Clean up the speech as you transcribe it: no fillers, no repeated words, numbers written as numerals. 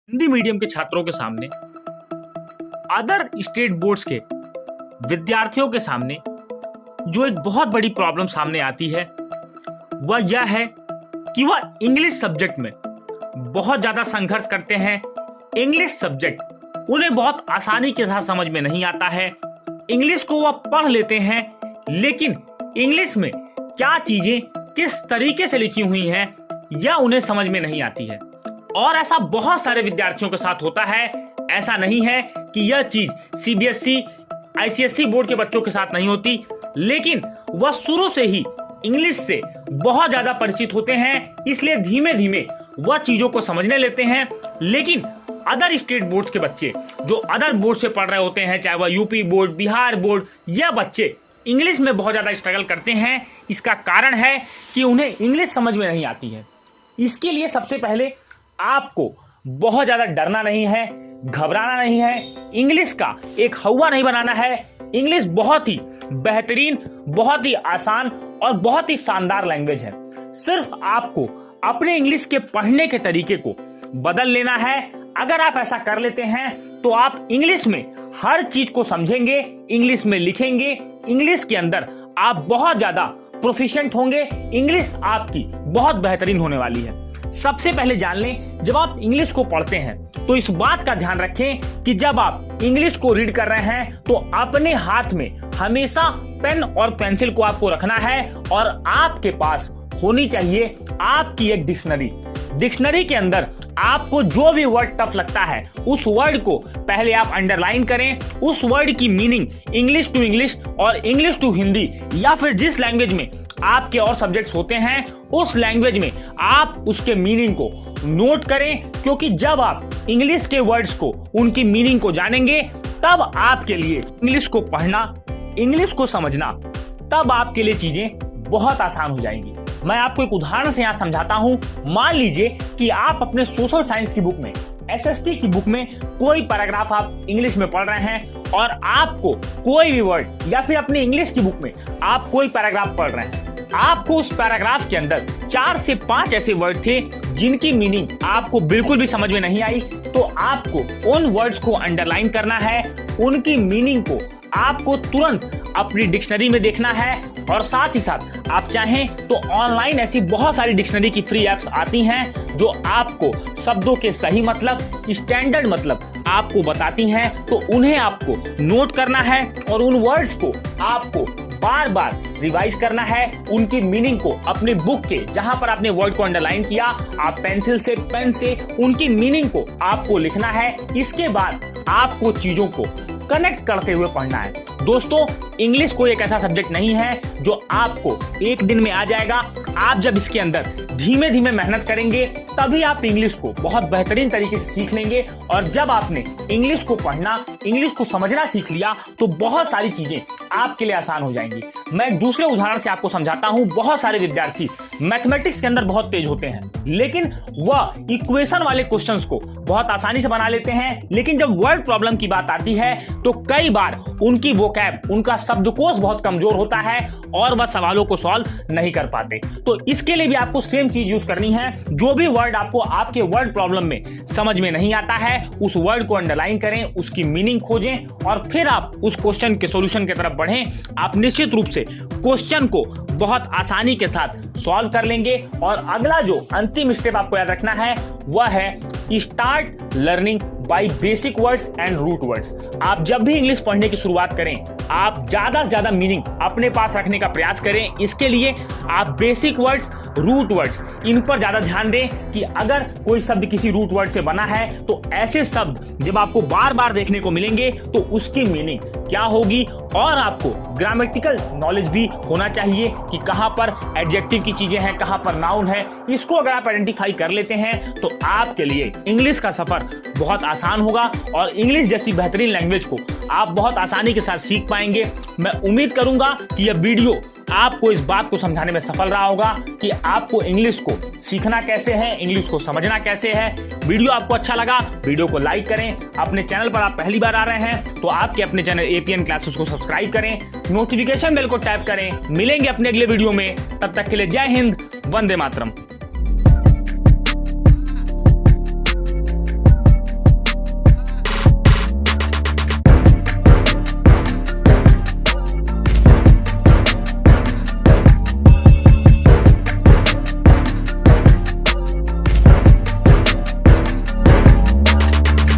Hindi medium के छात्रों के सामने, अदर स्टेट बोर्ड्स के विद्यार्थियों के सामने जो एक बहुत बड़ी प्रॉब्लम सामने आती है वह यह है कि वह इंग्लिश सब्जेक्ट में बहुत ज्यादा संघर्ष करते हैं। इंग्लिश सब्जेक्ट उन्हें बहुत आसानी के साथ समझ में नहीं आता है। इंग्लिश को वह पढ़ लेते हैं, लेकिन इंग्लिश में क्या चीजें किस तरीके से लिखी हुई हैं यह उन्हें समझ में नहीं आती है। और ऐसा बहुत सारे विद्यार्थियों के साथ होता है। ऐसा नहीं है कि यह चीज सीबीएसई, आईसीएसई बोर्ड के बच्चों के साथ नहीं होती, लेकिन वह शुरू से ही इंग्लिश से बहुत ज्यादा परिचित होते हैं, इसलिए धीमे धीमे वह चीजों को समझने लेते हैं। लेकिन अदर स्टेट बोर्ड के बच्चे जो अदर बोर्ड से पढ़ रहे होते हैं, चाहे वह यूपी बोर्ड, बिहार बोर्ड, यह बच्चे इंग्लिश में बहुत ज्यादा स्ट्रगल करते हैं। इसका कारण है कि उन्हें इंग्लिश समझ में नहीं आती है। इसके लिए सबसे पहले आपको बहुत ज्यादा डरना नहीं है, घबराना नहीं है, इंग्लिश का एक हवा नहीं बनाना है। इंग्लिश बहुत ही बेहतरीन, बहुत ही आसान और बहुत ही शानदार लैंग्वेज है। सिर्फ आपको अपने इंग्लिश के पढ़ने के तरीके को बदल लेना है। अगर आप ऐसा कर लेते हैं तो आप इंग्लिश में हर चीज को समझेंगे, इंग्लिश में लिखेंगे, इंग्लिश के अंदर आप बहुत ज्यादा प्रोफिशिएंट होंगे। इंग्लिश आपकी बहुत बेहतरीन होने वाली है। सबसे पहले जान लें, जब आप इंग्लिश को पढ़ते हैं तो इस बात का ध्यान रखें कि जब आप इंग्लिश को रीड कर रहे हैं तो अपने हाथ में हमेशा पेन और पेंसिल को आपको रखना है और आपके पास होनी चाहिए आपकी एक डिक्शनरी। डिक्शनरी के अंदर आपको जो भी वर्ड टफ लगता है उस वर्ड को पहले आप अंडरलाइन करें। उस वर्ड की मीनिंग इंग्लिश टू इंग्लिश और इंग्लिश टू हिंदी या फिर जिस लैंग्वेज में आपके और सब्जेक्ट्स होते हैं उस लैंग्वेज में आप उसके मीनिंग को नोट करें, क्योंकि जब आप इंग्लिश के वर्ड्स को, उनकी मीनिंग को जानेंगे तब आपके लिए इंग्लिश को पढ़ना, इंग्लिश को समझना, तब आपके लिए चीजें बहुत आसान हो जाएंगी। मैं आपको एक उदाहरण से यहां समझाता हूं। मान लीजिए कि आप अपने सोशल साइंस की बुक में, एसएसटी की बुक में कोई पैराग्राफ आप इंग्लिश में पढ़ रहे हैं और आपको कोई भी वर्ड, या फिर अपनी इंग्लिश की बुक में आप कोई पैराग्राफ पढ़ रहे हैं, आपको उस पैराग्राफ के अंदर 4 से 5 ऐसे वर्ड थे जिनकी मीनिंग आपको बिल्कुल भी समझ में नहीं आई, तो आपको उन वर्ड्स को अंडरलाइन करना है, उनकी मीनिंग को आपको तुरंत अपनी डिक्शनरी में देखना है। और साथ ही साथ आप चाहें तो ऑनलाइन ऐसी बहुत सारी डिक्शनरी की फ्री एप्स आती हैं जो आपको शब्दों के सही मतलब, स्टैंडर्ड मतलब आपको बताती हैं, तो उन्हें आपको नोट करना है और उन वर्ड्स को आपको बार बार रिवाइज करना है। उनकी मीनिंग को अपने बुक के जहां पर आपने वर्ड को अंडरलाइन किया, आप पेंसिल से, पेन से उनकी मीनिंग को आपको लिखना है। इसके बाद आपको चीजों को कनेक्ट करते हुए पढ़ना है। दोस्तों, इंग्लिश कोई एक ऐसा सब्जेक्ट नहीं है जो आपको एक दिन में आ जाएगा। आप जब इसके अंदर धीमे धीमे मेहनत करेंगे तभी आप इंग्लिश को बहुत बेहतरीन तरीके से सीख लेंगे। और जब आपने इंग्लिश को पढ़ना, इंग्लिश को समझना सीख लिया तो बहुत सारी चीजें आपके लिए आसान हो जाएंगी। मैं एक दूसरे उदाहरण से आपको समझाता हूं। बहुत सारे विद्यार्थी मैथमेटिक्स के अंदर बहुत तेज होते हैं, लेकिन वह इक्वेशन वाले क्वेश्चंस को बहुत आसानी से बना लेते हैं, लेकिन जब वर्ड प्रॉब्लम की बात आती है तो कई बार उनकी वोकैब, उनका शब्दकोश बहुत कमजोर होता है और वह सवालों को सॉल्व नहीं कर पाते। तो इसके लिए भी आपको सेम चीज यूज करनी है। जो भी वर्ड आपको आपके वर्ड प्रॉब्लम में समझ में नहीं आता है उस वर्ड को अंडरलाइन करें, उसकी मीनिंग खोजें और फिर आप उस क्वेश्चन के सॉल्यूशन की तरफ बढ़ें। आप निश्चित रूप से क्वेश्चन को बहुत आसानी के साथ सॉल्व कर लेंगे। और अगला जो अंतिम स्टेप आपको याद रखना है वह है start learning by basic words and root words. आप जब भी इंग्लिश पढ़ने की शुरुआत करें, आप ज्यादा से ज्यादा मीनिंग अपने पास रखने का प्रयास करें। इसके लिए आप बेसिक वर्ड्स, रूट वर्ड्स, इन पर ज्यादा ध्यान दें कि अगर कोई शब्द किसी रूट वर्ड से बना है तो ऐसे शब्द जब आपको बार बार देखने को मिलेंगे तो उसकी मीनिंग क्या होगी। और आपको ग्रामेटिकल नॉलेज भी होना चाहिए कि कहां पर एडजेक्टिव की चीजें हैं, कहां पर नाउन है। इसको अगर आप आइडेंटिफाई कर लेते हैं तो आपके लिए इंग्लिश का सफर बहुत आसान होगा और इंग्लिश जैसी बेहतरीन लैंग्वेज को आप बहुत आसानी के साथ सीख पाएंगे। मैं उम्मीद करूंगा कि यह वीडियो आपको इस बात को समझाने में सफल रहा होगा कि आपको इंग्लिश को सीखना कैसे है, इंग्लिश को समझना कैसे है। वीडियो आपको अच्छा लगा, वीडियो को लाइक करें। अपने चैनल पर आप पहली बार आ रहे हैं तो आपके अपने चैनल एपीएन क्लासेस को सब्सक्राइब करें, नोटिफिकेशन बेल को टैप करें। मिलेंगे अपने अगले वीडियो में, तब तक के लिए जय हिंद, वंदे मातरम।